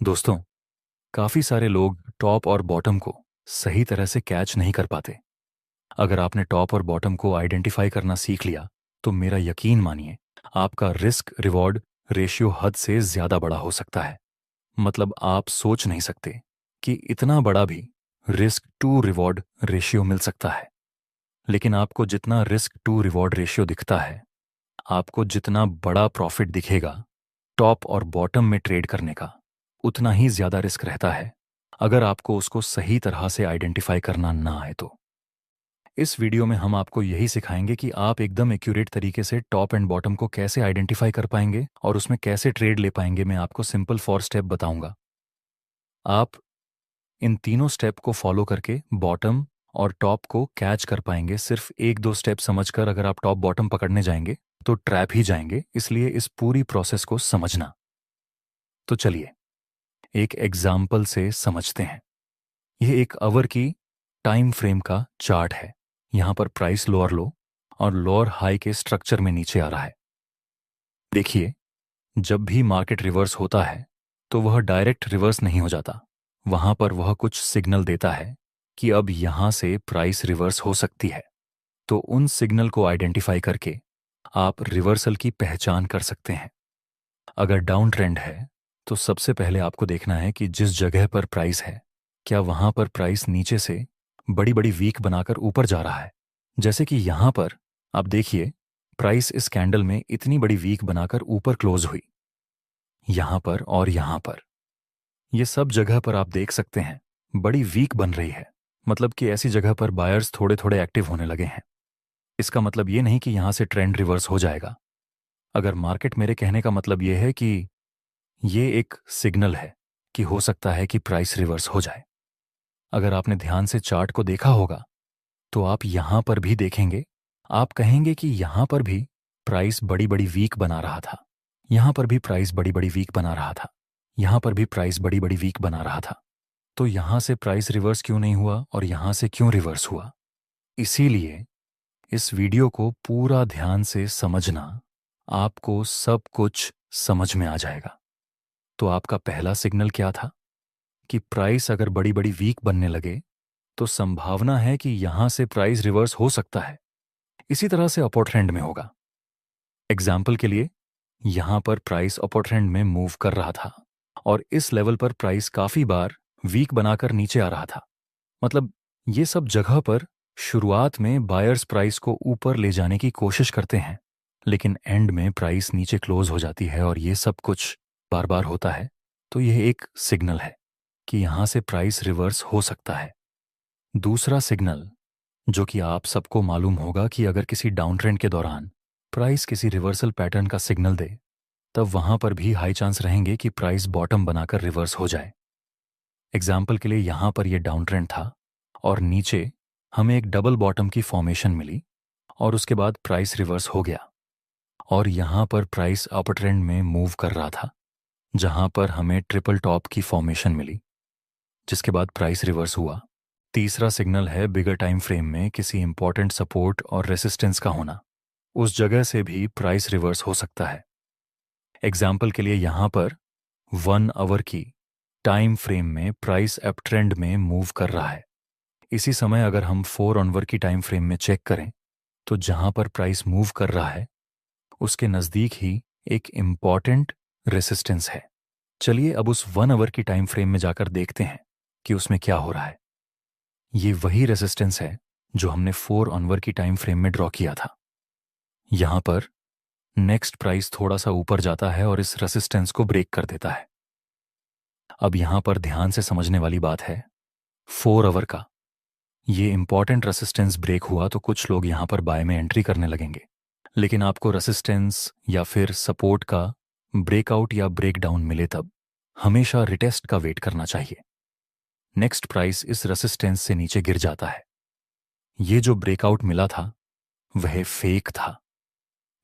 दोस्तों, काफी सारे लोग टॉप और बॉटम को सही तरह से कैच नहीं कर पाते। अगर आपने टॉप और बॉटम को आइडेंटिफाई करना सीख लिया तो मेरा यकीन मानिए, आपका रिस्क रिवॉर्ड रेशियो हद से ज्यादा बड़ा हो सकता है। मतलब आप सोच नहीं सकते कि इतना बड़ा भी रिस्क टू रिवॉर्ड रेशियो मिल सकता है। लेकिन आपको जितना रिस्क टू रिवॉर्ड रेशियो दिखता है, आपको जितना बड़ा प्रॉफिट दिखेगा टॉप और बॉटम में ट्रेड करने का, उतना ही ज्यादा रिस्क रहता है अगर आपको उसको सही तरह से आइडेंटिफाई करना ना आए तो। इस वीडियो में हम आपको यही सिखाएंगे कि आप एकदम एक्यूरेट तरीके से टॉप एंड बॉटम को कैसे आइडेंटिफाई कर पाएंगे और उसमें कैसे ट्रेड ले पाएंगे। मैं आपको सिंपल 4 स्टेप बताऊंगा। आप इन तीनों स्टेप को फॉलो करके बॉटम और टॉप को कैच कर पाएंगे। सिर्फ 1-2 स्टेप समझकर अगर आप टॉप बॉटम पकड़ने जाएंगे तो ट्रैप ही जाएंगे, इसलिए इस पूरी प्रोसेस को समझना। तो चलिए एक एग्जाम्पल से समझते हैं। यह एक आवर की टाइम फ्रेम का चार्ट है। यहां पर प्राइस लोअर लो और लोअर हाई के स्ट्रक्चर में नीचे आ रहा है। देखिए, जब भी मार्केट रिवर्स होता है तो वह डायरेक्ट रिवर्स नहीं हो जाता। वहां पर वह कुछ सिग्नल देता है कि अब यहां से प्राइस रिवर्स हो सकती है। तो उन सिग्नल को आइडेंटिफाई करके आप रिवर्सल की पहचान कर सकते हैं। अगर डाउन ट्रेंड है तो सबसे पहले आपको देखना है कि जिस जगह पर प्राइस है, क्या वहां पर प्राइस नीचे से बड़ी बड़ी वीक बनाकर ऊपर जा रहा है। जैसे कि यहां पर आप देखिए, प्राइस इस कैंडल में इतनी बड़ी वीक बनाकर ऊपर क्लोज हुई। यहां पर और यहां पर, ये सब जगह पर आप देख सकते हैं बड़ी वीक बन रही है। मतलब कि ऐसी जगह पर बायर्स थोड़े थोड़े एक्टिव होने लगे हैं। इसका मतलब ये नहीं कि यहां से ट्रेंड रिवर्स हो जाएगा। अगर मार्केट, मेरे कहने का मतलब ये है कि ये एक सिग्नल है कि हो सकता है कि प्राइस रिवर्स हो जाए। अगर आपने ध्यान से चार्ट को देखा होगा तो आप यहां पर भी देखेंगे, आप कहेंगे कि यहां पर भी प्राइस बड़ी बड़ी वीक बना रहा था, यहां पर भी प्राइस बड़ी बड़ी वीक बना रहा था, यहां पर भी प्राइस बड़ी बड़ी वीक बना रहा था। तो यहां से प्राइस रिवर्स क्यों नहीं हुआ और यहां से क्यों रिवर्स हुआ? इसीलिए इस वीडियो को पूरा ध्यान से समझना, आपको सब कुछ समझ में आ जाएगा। तो आपका पहला सिग्नल क्या था कि प्राइस अगर बड़ी बड़ी वीक बनने लगे तो संभावना है कि यहां से प्राइस रिवर्स हो सकता है। इसी तरह से अपर ट्रेंड में होगा। एग्जाम्पल के लिए, यहां पर प्राइस अपर ट्रेंड में मूव कर रहा था और इस लेवल पर प्राइस काफी बार वीक बनाकर नीचे आ रहा था। मतलब ये सब जगह पर शुरुआत में बायर्स प्राइस को ऊपर ले जाने की कोशिश करते हैं, लेकिन एंड में प्राइस नीचे क्लोज हो जाती है और ये सब कुछ बार बार होता है। तो यह एक सिग्नल है कि यहां से प्राइस रिवर्स हो सकता है। दूसरा सिग्नल, जो कि आप सबको मालूम होगा, कि अगर किसी डाउन ट्रेंड के दौरान प्राइस किसी रिवर्सल पैटर्न का सिग्नल दे, तब वहां पर भी हाई चांस रहेंगे कि प्राइस बॉटम बनाकर रिवर्स हो जाए। एग्जाम्पल के लिए, यहां पर यह डाउन ट्रेंड था और नीचे हमें एक डबल बॉटम की फॉर्मेशन मिली और उसके बाद प्राइस रिवर्स हो गया और यहां पर प्राइस अपर ट्रेंड में मूव कर रहा था, जहां पर हमें ट्रिपल टॉप की फॉर्मेशन मिली, जिसके बाद प्राइस रिवर्स हुआ। तीसरा सिग्नल है बिगर टाइम फ्रेम में किसी इंपॉर्टेंट सपोर्ट और रेसिस्टेंस का होना। उस जगह से भी प्राइस रिवर्स हो सकता है। एग्जाम्पल के लिए, यहां पर 1 आवर की टाइम फ्रेम में प्राइस अप ट्रेंड में मूव कर रहा है। इसी समय अगर हम 4 आवर की टाइम फ्रेम में चेक करें तो जहां पर प्राइस मूव कर रहा है उसके नजदीक ही एक इंपॉर्टेंट रेसिस्टेंस है। चलिए अब उस 1 आवर की टाइम फ्रेम में जाकर देखते हैं कि उसमें क्या हो रहा है। ये वही रेसिस्टेंस है जो हमने 4 आवर की टाइम फ्रेम में ड्रॉ किया था। यहां पर नेक्स्ट प्राइस थोड़ा सा ऊपर जाता है और इस रेसिस्टेंस को ब्रेक कर देता है। अब यहां पर ध्यान से समझने वाली बात है, 4 आवर का ये इंपॉर्टेंट रेसिस्टेंस ब्रेक हुआ तो कुछ लोग यहां पर बाय में एंट्री करने लगेंगे। लेकिन आपको रेसिस्टेंस या फिर सपोर्ट का ब्रेकआउट या ब्रेकडाउन मिले तब हमेशा रिटेस्ट का वेट करना चाहिए। नेक्स्ट प्राइस इस रेसिस्टेंस से नीचे गिर जाता है। ये जो ब्रेकआउट मिला था वह फेक था।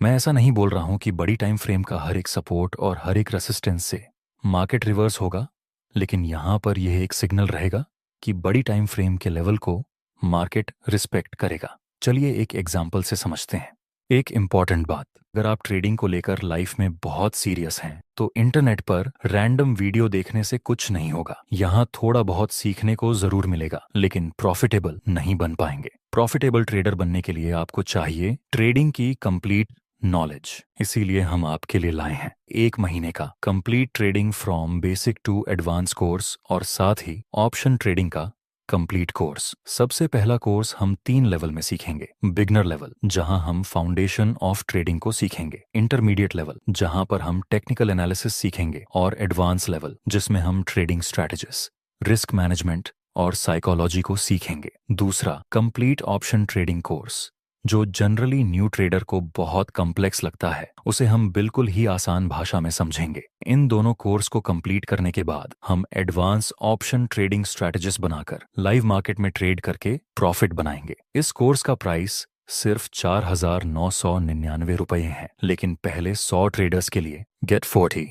मैं ऐसा नहीं बोल रहा हूं कि बड़ी टाइम फ्रेम का हर एक सपोर्ट और हर एक रेसिस्टेंस से मार्केट रिवर्स होगा, लेकिन यहां पर यह एक सिग्नल रहेगा कि बड़ी टाइम फ्रेम के लेवल को मार्केट रिस्पेक्ट करेगा। चलिए एक एग्जाम्पल से समझते हैं। एक इम्पॉर्टेंट बात, अगर आप ट्रेडिंग को लेकर लाइफ में बहुत सीरियस हैं तो इंटरनेट पर रैंडम वीडियो देखने से कुछ नहीं होगा। यहाँ थोड़ा बहुत सीखने को जरूर मिलेगा, लेकिन प्रॉफिटेबल नहीं बन पाएंगे। प्रॉफिटेबल ट्रेडर बनने के लिए आपको चाहिए ट्रेडिंग की कंप्लीट नॉलेज। इसीलिए हम आपके लिए लाए हैं 1 महीने का complete trading from basic to advance course और साथ ही ऑप्शन ट्रेडिंग का कंप्लीट कोर्स। सबसे पहला कोर्स हम 3 लेवल में सीखेंगे। बिगनर लेवल, जहां हम फाउंडेशन ऑफ ट्रेडिंग को सीखेंगे। इंटरमीडिएट लेवल, जहां पर हम टेक्निकल एनालिसिस सीखेंगे। और एडवांस लेवल, जिसमें हम ट्रेडिंग स्ट्रैटेजीज, रिस्क मैनेजमेंट और साइकोलॉजी को सीखेंगे। दूसरा, कंप्लीट ऑप्शन ट्रेडिंग कोर्स, जो जनरली न्यू ट्रेडर को बहुत कॉम्प्लेक्स लगता है, उसे हम बिल्कुल ही आसान भाषा में समझेंगे। इन दोनों कोर्स को कंप्लीट करने के बाद हम एडवांस ऑप्शन ट्रेडिंग स्ट्रैटेजिस्ट बनाकर लाइव मार्केट में ट्रेड करके प्रॉफिट बनाएंगे। इस कोर्स का प्राइस सिर्फ 4,999 रुपये है, लेकिन पहले 100 ट्रेडर्स के लिए गेट 40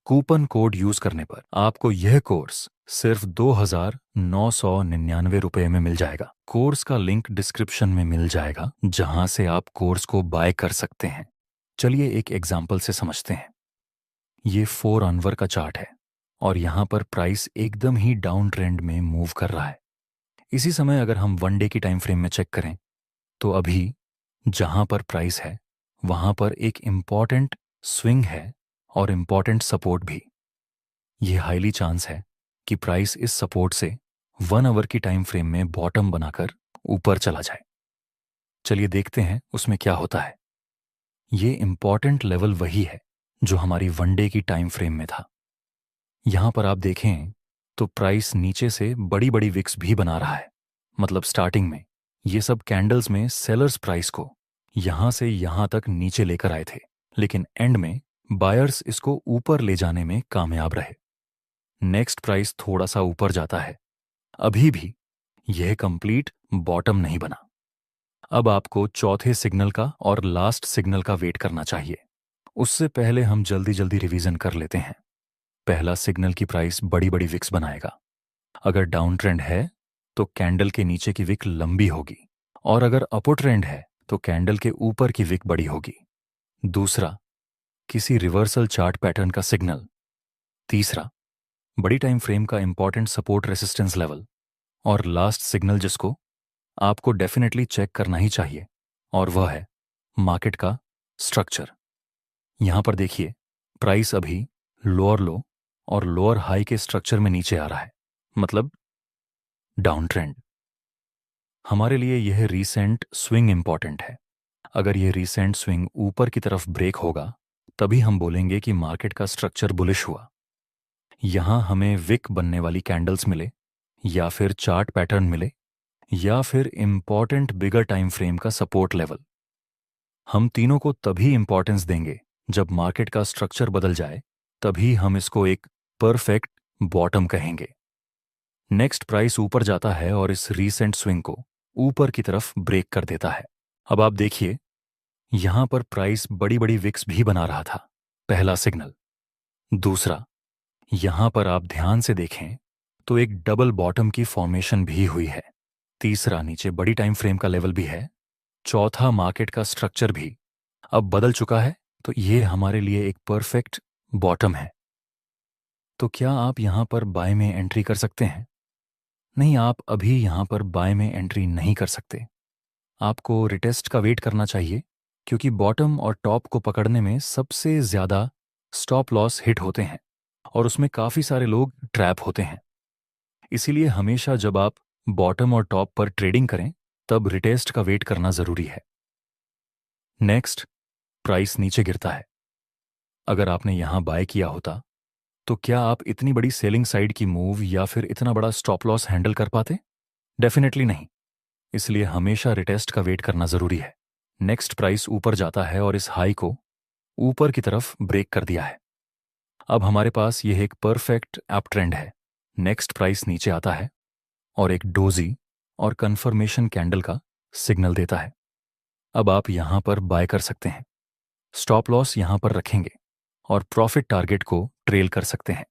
कूपन कोड यूज करने पर आपको यह कोर्स सिर्फ 2,999 रुपये में मिल जाएगा। कोर्स का लिंक डिस्क्रिप्शन में मिल जाएगा, जहां से आप कोर्स को बाय कर सकते हैं। चलिए एक एग्जाम्पल से समझते हैं। ये 4 आवर का चार्ट है और यहां पर प्राइस एकदम ही डाउन ट्रेंड में मूव कर रहा है। इसी समय अगर हम 1 डे की टाइम फ्रेम में चेक करें तो अभी जहां पर प्राइस है वहां पर एक इम्पॉर्टेंट स्विंग है और इम्पॉर्टेंट सपोर्ट भी। ये हाईली चांस है कि प्राइस इस सपोर्ट से 1 आवर की टाइम फ्रेम में बॉटम बनाकर ऊपर चला जाए। चलिए देखते हैं उसमें क्या होता है। ये इम्पॉर्टेंट लेवल वही है जो हमारी 1 डे की टाइम फ्रेम में था। यहां पर आप देखें तो प्राइस नीचे से बड़ी बड़ी विक्स भी बना रहा है। मतलब स्टार्टिंग में ये सब कैंडल्स में सेलर्स प्राइस को यहां से यहां तक नीचे लेकर आए थे, लेकिन एंड में बायर्स इसको ऊपर ले जाने में कामयाब रहे। नेक्स्ट प्राइस थोड़ा सा ऊपर जाता है। अभी भी यह कंप्लीट बॉटम नहीं बना। अब आपको चौथे सिग्नल का और लास्ट सिग्नल का वेट करना चाहिए। उससे पहले हम जल्दी जल्दी रिवीजन कर लेते हैं। पहला सिग्नल की प्राइस बड़ी बड़ी विक्स बनाएगा। अगर डाउन ट्रेंड है तो कैंडल के नीचे की विक लंबी होगी, और अगर अपर ट्रेंड है तो कैंडल के ऊपर की विक बड़ी होगी। दूसरा, किसी रिवर्सल चार्ट पैटर्न का सिग्नल। तीसरा, बड़ी टाइम फ्रेम का इंपॉर्टेंट सपोर्ट रेसिस्टेंस लेवल। और लास्ट सिग्नल जिसको आपको डेफिनेटली चेक करना ही चाहिए, और वह है मार्केट का स्ट्रक्चर। यहां पर देखिए, प्राइस अभी लोअर लो और लोअर हाई के स्ट्रक्चर में नीचे आ रहा है, मतलब डाउन ट्रेंड। हमारे लिए यह रीसेंट स्विंग इंपॉर्टेंट है। अगर यह रीसेंट स्विंग ऊपर की तरफ ब्रेक होगा तभी हम बोलेंगे कि मार्केट का स्ट्रक्चर बुलिश हुआ। यहां हमें विक बनने वाली कैंडल्स मिले, या फिर चार्ट पैटर्न मिले, या फिर इंपॉर्टेंट बिगर टाइम फ्रेम का सपोर्ट लेवल। हम तीनों को तभी इंपॉर्टेंस देंगे जब मार्केट का स्ट्रक्चर बदल जाए, तभी हम इसको एक परफेक्ट बॉटम कहेंगे। नेक्स्ट प्राइस ऊपर जाता है और इस रीसेंट स्विंग को ऊपर की तरफ ब्रेक कर देता है। अब आप देखिए, यहां पर प्राइस बड़ी बड़ी विक्स भी बना रहा था। पहला सिग्नल। दूसरा, यहां पर आप ध्यान से देखें तो एक डबल बॉटम की फॉर्मेशन भी हुई है। तीसरा, नीचे बड़ी टाइम फ्रेम का लेवल भी है। चौथा, मार्केट का स्ट्रक्चर भी अब बदल चुका है, तो ये हमारे लिए एक परफेक्ट बॉटम है। तो क्या आप यहां पर बाय में एंट्री कर सकते हैं? नहीं, आप अभी यहां पर बाय में एंट्री नहीं कर सकते। आपको रिटेस्ट का वेट करना चाहिए, क्योंकि बॉटम और टॉप को पकड़ने में सबसे ज्यादा स्टॉप लॉस हिट होते हैं और उसमें काफी सारे लोग ट्रैप होते हैं। इसीलिए हमेशा जब आप बॉटम और टॉप पर ट्रेडिंग करें तब रिटेस्ट का वेट करना जरूरी है। नेक्स्ट, प्राइस नीचे गिरता है। अगर आपने यहां बाय किया होता तो क्या आप इतनी बड़ी सेलिंग साइड की मूव या फिर इतना बड़ा स्टॉप लॉस हैंडल कर पाते? डेफिनेटली नहीं। इसलिए हमेशा रिटेस्ट का वेट करना जरूरी है। नेक्स्ट प्राइस ऊपर जाता है और इस हाई को ऊपर की तरफ ब्रेक कर दिया है। अब हमारे पास यह एक परफेक्ट अप ट्रेंड है। नेक्स्ट प्राइस नीचे आता है और एक डोजी और कंफर्मेशन कैंडल का सिग्नल देता है। अब आप यहां पर बाय कर सकते हैं। स्टॉप लॉस यहां पर रखेंगे और प्रॉफिट टारगेट को ट्रेल कर सकते हैं।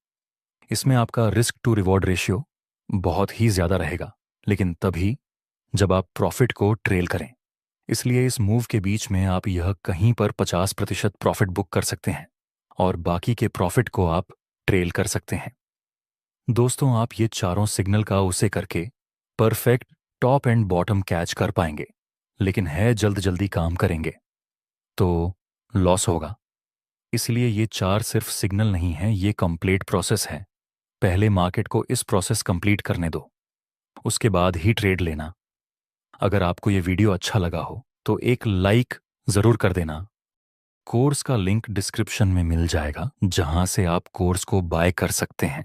इसमें आपका रिस्क टू रिवॉर्ड रेशियो बहुत ही ज्यादा रहेगा, लेकिन तभी जब आप प्रॉफिट को ट्रेल करें। इसलिए इस मूव के बीच में आप यह कहीं पर 50% प्रॉफिट बुक कर सकते हैं और बाकी के प्रॉफिट को आप ट्रेल कर सकते हैं। दोस्तों, आप ये चारों सिग्नल का उसे करके perfect top and bottom catch कर पाएंगे, लेकिन है जल्द जल्दी काम करेंगे तो लॉस होगा। इसलिए ये चार सिर्फ सिग्नल नहीं हैं, ये कंप्लीट प्रोसेस है। पहले मार्केट को इस प्रोसेस कंप्लीट करने दो, उसके बाद ही ट्रेड लेना। अगर आपको ये वीडियो अच्छा लगा हो तो एक लाइक ज़रूर कर देना। कोर्स का लिंक डिस्क्रिप्शन में मिल जाएगा, जहां से आप कोर्स को बाय कर सकते हैं।